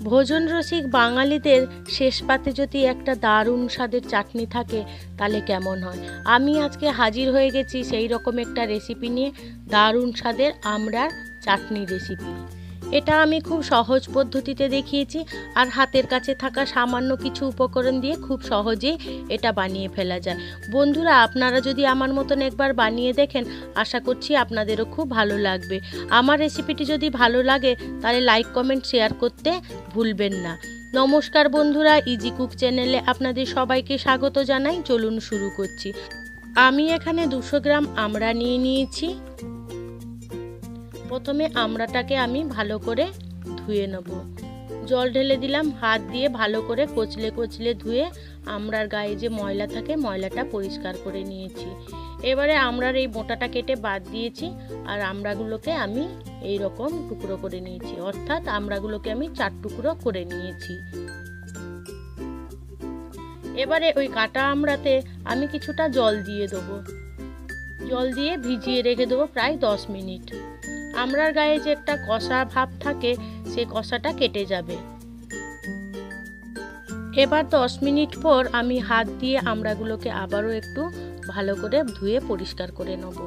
ভোজন রসিক বাঙালিদের শেষ পাতে যদি একটা দারুণ স্বাদের চাটনি থাকে তাহলে কেমন হয়। আমি আজকে হাজির হয়ে গেছি সেই রকম একটা রেসিপি নিয়ে, দারুণ স্বাদের আমড়ার চাটনি রেসিপি। এটা আমি খুব সহজ পদ্ধতিতে দেখিয়েছি, আর হাতের কাছে থাকা সামান্য কিছু উপকরণ দিয়ে খুব সহজেই এটা বানিয়ে ফেলা যায়। বন্ধুরা, আপনারা যদি আমার মতন একবার বানিয়ে দেখেন, আশা করছি আপনাদেরও খুব ভালো লাগবে। আমার রেসিপিটি যদি ভালো লাগে তাহলে লাইক, কমেন্ট, শেয়ার করতে ভুলবেন না। নমস্কার বন্ধুরা, ইজি কুক চ্যানেলে আপনাদের সবাইকে স্বাগত জানাই। চলুন শুরু করছি। আমি এখানে 200 গ্রাম আমড়া নিয়ে নিয়েছি। প্রথমে আমড়াটাকে আমি ভালো করে ধুয়ে নেব। জল ঢেলে দিলাম, হাত দিয়ে ভালো করে কচলে কচলে ধুয়ে আমড়ার গায়ে যে ময়লা থাকে ময়লাটা পরিষ্কার করে নিয়েছি। এবারে আমড়ার এই বোঁটাটা কেটে বাদ দিয়েছি, আর আমড়াগুলোকে আমি এই রকম টুকরো করে নিয়েছি, অর্থাৎ আমড়াগুলোকে আমি 4 টুকরো করে নিয়েছি। এবারে ওই কাটা আমড়াতে আমি কিছুটা জল দিয়ে দেবো। জল দিয়ে ভিজিয়ে রেখে দেবো প্রায় 10 মিনিট। আমড়ার গায়ে যে একটা কষা ভাব থাকে সেই কষাটা কেটে যাবে। এবার 10 মিনিট পর আমি হাত দিয়ে আমড়াগুলোকে আবারও একটু ভালো করে ধুয়ে পরিষ্কার করে নেব,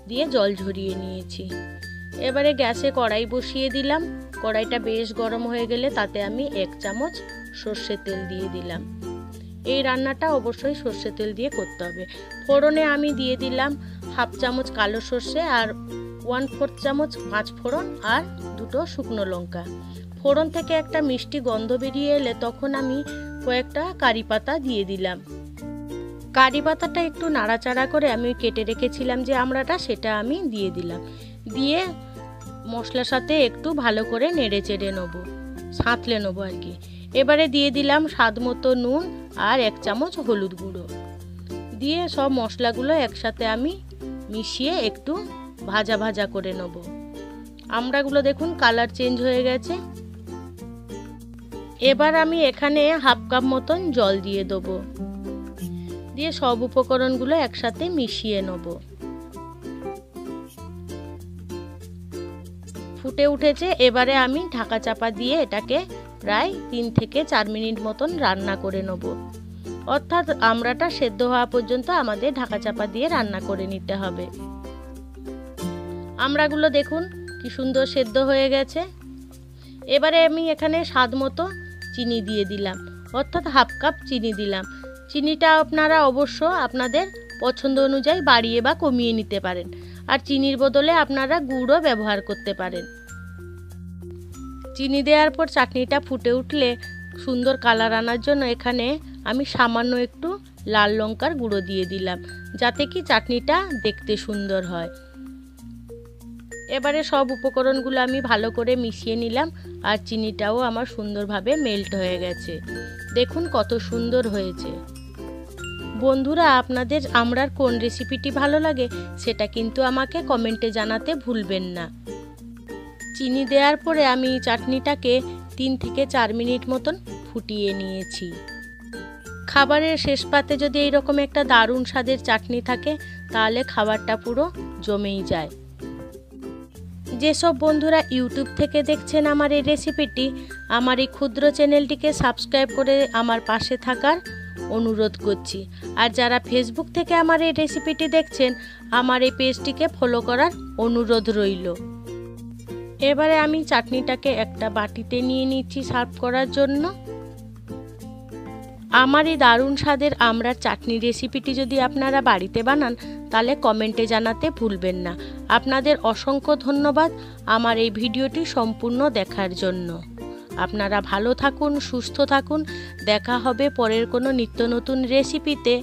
দিয়ে জল ঝরিয়ে নিয়েছি। এবারে গ্যাসে কড়াই বসিয়ে দিলাম। কড়াইটা বেশ গরম হয়ে গেলে তাতে আমি 1 চামচ সর্ষের তেল দিয়ে দিলাম। এই রান্নাটা অবশ্যই সর্ষের তেল দিয়ে করতে হবে। ফোড়নে আমি দিয়ে দিলাম 1/2 চামচ কালো সর্ষে, আর 1/4 চামচ 5 ফোড়ন, আর 2টো শুকনো লঙ্কা। ফোড়ন থেকে একটা মিষ্টি গন্ধ বেরিয়ে এলে তখন আমি কয়েকটা কারি পাতা দিয়ে দিলাম। কারি পাতাটা একটু নাড়াচাড়া করে আমি কেটে রেখেছিলাম যে আমড়াটা, সেটা আমি দিয়ে দিলাম। দিয়ে মশলার সাথে একটু ভালো করে নেড়ে চেড়ে নেবো, সাঁতলে নেবো আর কি। এবারে দিয়ে দিলাম স্বাদ মতো নুন আর 1 চামচ হলুদ গুঁড়ো। দিয়ে সব মশলাগুলো একসাথে আমি মিশিয়ে একটু ভাজা ভাজা করে নেব। আমড়াগুলো দেখুন কালার চেঞ্জ হয়ে গেছে। এবার আমি এখানে 1/2 কাপ মতন জল দিয়ে দেবো, দিয়ে সব উপকরণগুলো একসাথে মিশিয়ে নেব। ফুটে উঠেছে। এবারে আমি ঢাকা চাপা দিয়ে এটাকে প্রায় 3 থেকে 4 মিনিট মতন রান্না করে নেব, অর্থাৎ আমড়াটা সেদ্ধ হওয়া পর্যন্ত আমাদের ঢাকা চাপা দিয়ে রান্না করে নিতে হবে। আমড়াগুলো দেখুন কি সুন্দর সেদ্ধ হয়ে গেছে। এবারে আমি এখানে স্বাদ মতো চিনি দিয়ে দিলাম, অর্থাৎ 1/2 কাপ চিনি দিলাম। চিনিটা আপনারা অবশ্য আপনাদের পছন্দ অনুযায়ী বাড়িয়ে বা কমিয়ে নিতে পারেন, আর চিনির বদলে আপনারা গুড়ও ব্যবহার করতে পারেন। চিনি দেওয়ার পর চাটনিটা ফুটে উঠলে সুন্দর কালার আনার জন্য এখানে আমি সামান্য একটু লাল লঙ্কার গুঁড়ো দিয়ে দিলাম, যাতে কি চাটনিটা দেখতে সুন্দর হয়। এবারে সব উপকরণগুলো আমি ভালো করে মিশিয়ে নিলাম, আর চিনিটাও আমার সুন্দরভাবে মেল্ট হয়ে গেছে। দেখুন কত সুন্দর হয়েছে। বন্ধুরা, আপনাদের আমড়ার কোন রেসিপিটি ভালো লাগে সেটা কিন্তু আমাকে কমেন্টে জানাতে ভুলবেন না। চিনি দেওয়ার পরে আমি চাটনিটাকে 3 থেকে 4 মিনিট মতন ফুটিয়ে নিয়েছি। খাবারের শেষ পাতে যদি এইরকম একটা দারুণ স্বাদের চাটনি থাকে তাহলে খাবারটা পুরো জমেই যায়। যেসব বন্ধুরা ইউটিউব থেকে দেখছেন আমার এই রেসিপিটি, আমার এই ক্ষুদ্র চ্যানেলটিকে সাবস্ক্রাইব করে আমার পাশে থাকার অনুরোধ করছি। আর যারা ফেসবুক থেকে আমার এই রেসিপিটি দেখছেন, আমার এই পেজটিকে ফলো করার অনুরোধ রইল। এবারে আমি চাটনিটাকে একটা বাটিতে নিয়ে নিচ্ছি সার্ভ করার জন্য। আমার এই দারুণ স্বাদের আমড়ার চাটনি রেসিপিটি যদি আপনারা বাড়িতে বানান তাহলে কমেন্টে জানাতে ভুলবেন না। আপনাদের অসংখ্য ধন্যবাদ আমার এই ভিডিওটি সম্পূর্ণ দেখার জন্য। আপনারা ভালো থাকুন, সুস্থ থাকুন। দেখা হবে পরের কোনো নিত্য নতুন রেসিপিতে।